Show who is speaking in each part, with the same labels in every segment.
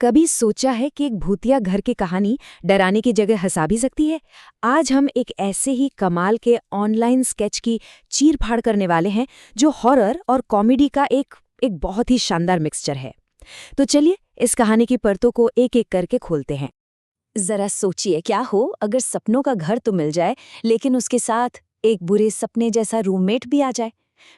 Speaker 1: कभी सोचा है कि एक भूतिया घर की कहानी डराने की जगह हंसा भी सकती है? आज हम एक ऐसे ही कमाल के ऑनलाइन स्केच की चीर-फाड़ करने वाले हैं जो हॉरर और कॉमेडी का एक बहुत ही शानदार मिक्सचर है। तो चलिए इस कहानी की परतों को एक-एक करके खोलते हैं। जरा सोचिए क्या हो अगर सपनों का घर तो मिल जाए, लेकिन उसके साथ एक बुरे सपने जैसा रूममेट भी आ जाए।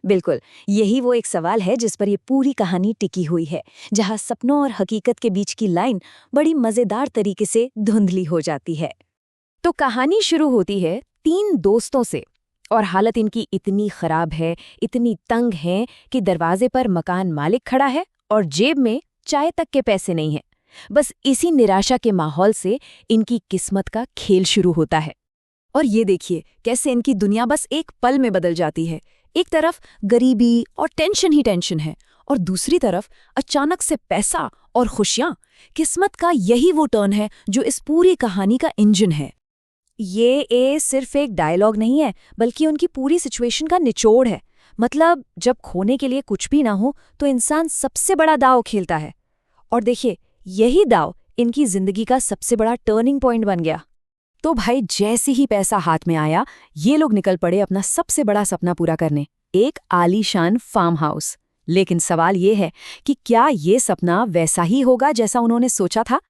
Speaker 1: बिल्कुल, यही वो एक सवाल है जिस पर ये पूरी कहानी टिकी हुई है, जहां सपनों और हकीकत के बीच की लाइन बड़ी मजेदार तरीके से धुंधली हो जाती है। तो कहानी शुरू होती है 3 दोस्तों से, और हालत इनकी इतनी खराब है, इतनी तंग है कि दरवाजे पर मकान मालिक खड़ा है और जेब में चाय तक के पैसे नहीं हैं। बस इसी निराशा के माहौल से इनकी किस्मत का खेल शुरू होता है। और ये देखिए कैसे इनकी दुनिया बस एक पल में बदल जाती है। एक तरफ गरीबी और टेंशन ही टेंशन है, और दूसरी तरफ अचानक से पैसा और खुशियां। किस्मत का यही वो टर्न है जो इस पूरी कहानी का इंजन है। ये सिर्फ एक डायलॉग नहीं है, बल्कि उनकी पूरी सिचुएशन का निचोड़ है। मतलब जब खोने के लिए कुछ भी ना हो तो इंसान सबसे बड़ा दांव खेलता है। और देखिए, यही दांव इनकी जिंदगी का सबसे बड़ा टर्निंग पॉइंट बन गया। तो भाई, जैसे ही पैसा हाथ में आया, ये लोग निकल पड़े अपना सबसे बड़ा सपना पूरा करने, एक आलीशान फार्म हाउस। लेकिन सवाल ये है कि क्या ये सपना वैसा ही होगा जैसा उन्होंने सोचा था?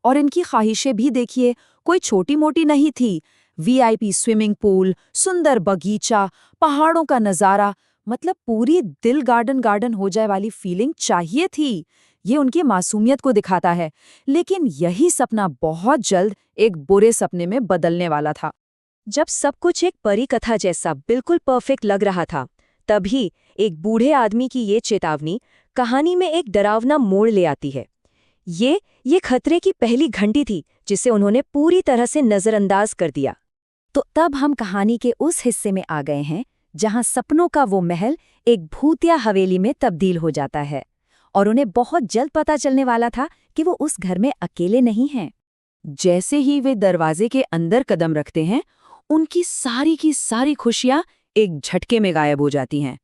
Speaker 1: और इनकी ख्वाहिशें भी देखिए, कोई छोटी मोटी नहीं थी। वीआईपी स्विमिंग पूल, सुंदर बगीचा, पहाड़ों का नजारा, मतलब पूरी दिल गार्डन गार्डन हो जाए वाली फीलिंग चाहिए थी। ये उनकी मासूमियत को दिखाता है। लेकिन यही सपना बहुत जल्द एक बुरे सपने में बदलने वाला था। जब सब कुछ एक परी कथा जैसा बिल्कुल परफेक्ट लग रहा था, तभी एक बूढ़े आदमी की ये चेतावनी कहानी में एक डरावना मोड़ ले आती है। ये खतरे की पहली घंटी थी जिसे उन्होंने पूरी तरह से नजरअंदाज कर दिया। तो तब हम कहानी के उस हिस्से में आ गए हैं जहां सपनों का वो महल एक भूतिया हवेली में तब्दील हो जाता है, और उन्हें बहुत जल्द पता चलने वाला था कि वो उस घर में अकेले नहीं हैं। जैसे ही वे दरवाजे के अंदर कदम रखते हैं, उनकी सारी की सारी खुशियां एक झटके में गायब हो जाती हैं।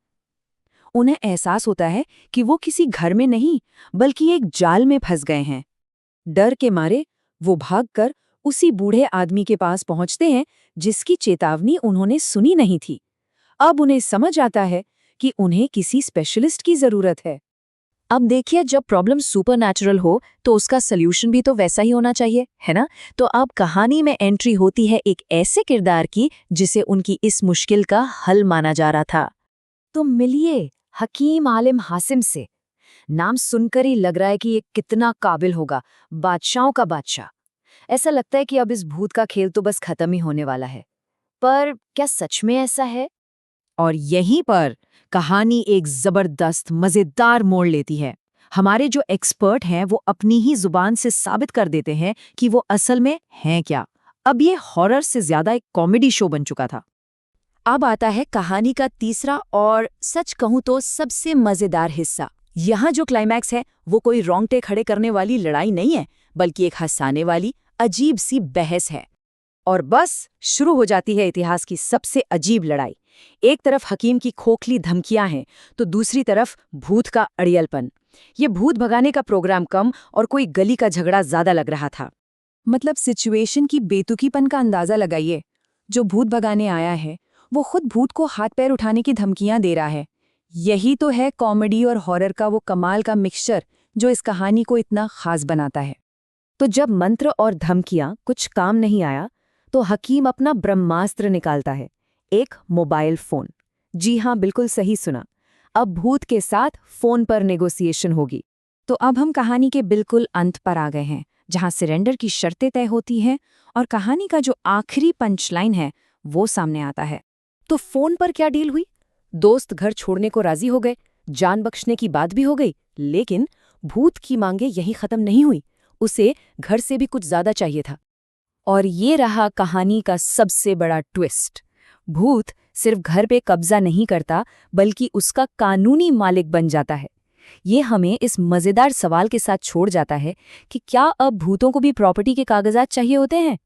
Speaker 1: उन्हें एहसास होता है कि वो किसी घर में नहीं, बल्कि एक जाल में फंस गए हैं। डर के मारे वो भागकर उसी बूढ़े आदमी के पास पहुंचते हैं जिसकी चेतावनी उन्होंने सुनी नहीं थी। अब उन्हें समझ आता है कि उन्हें किसी स्पेशलिस्ट की जरूरत है। अब देखिए, जब प्रॉब्लम सुपरनैचुरल हो तो उसका सल्यूशन भी तो वैसा ही होना चाहिए, है ना? तो अब कहानी में एंट्री होती है एक ऐसे किरदार की जिसे उनकी इस मुश्किल का हल माना जा रहा था। तो मिलिए हकीम आलिम हासिम से। नाम सुनकर ही लग रहा है कि ये कितना काबिल होगा, बादशाहों का बादशाह। ऐसा लगता है कि अब इस भूत का खेल तो बस खत्म ही होने वाला है। पर क्या सच में ऐसा है? और यहीं पर कहानी एक जबरदस्त मजेदार मोड़ लेती है। हमारे जो एक्सपर्ट हैं वो अपनी ही जुबान से साबित कर देते हैं कि वो असल में हैं क्या। अब ये हॉरर से ज्यादा एक कॉमेडी शो बन चुका था। अब आता है कहानी का तीसरा और सच कहूं तो सबसे मजेदार हिस्सा। यहाँ जो क्लाइमैक्स है वो कोई रोंगटे खड़े करने वाली लड़ाई नहीं है, बल्कि एक हंसाने वाली अजीब सी बहस है। और बस शुरू हो जाती है इतिहास की सबसे अजीब लड़ाई। एक तरफ हकीम की खोखली धमकियां हैं, तो दूसरी तरफ भूत का अड़ियलपन। ये भूत भगाने का प्रोग्राम कम और कोई गली का झगड़ा ज्यादा लग रहा था। मतलब सिचुएशन की बेतुकीपन का अंदाजा लगाइए। जो भूत भगाने आया है वो खुद भूत को हाथ पैर उठाने की धमकियां दे रहा है। यही तो है कॉमेडी और हॉरर का वो कमाल का मिक्सचर जो इस कहानी को इतना खास बनाता है। तो जब मंत्र और धमकियां कुछ काम नहीं आया, तो हकीम अपना ब्रह्मास्त्र निकालता है, एक मोबाइल फोन। जी हाँ, बिल्कुल सही सुना। अब भूत के साथ फोन पर नेगोशिएशन होगी। तो अब हम कहानी के बिल्कुल अंत पर आ गए हैं, जहां सरेंडर की शर्तें तय होती हैं और कहानी का जो आखिरी पंचलाइन है वो सामने आता है। तो फोन पर क्या डील हुई? दोस्त घर छोड़ने को राजी हो गए, जान बख्शने की बात भी हो गई, लेकिन भूत की मांगे यहीं खत्म नहीं हुई। उसे घर से भी कुछ ज्यादा चाहिए था। और ये रहा कहानी का सबसे बड़ा ट्विस्ट। भूत सिर्फ घर पे कब्जा नहीं करता, बल्कि उसका कानूनी मालिक बन जाता है। ये हमें इस मजेदार सवाल के साथ छोड़ जाता है कि क्या अब भूतों को भी प्रॉपर्टी के कागजात चाहिए होते हैं?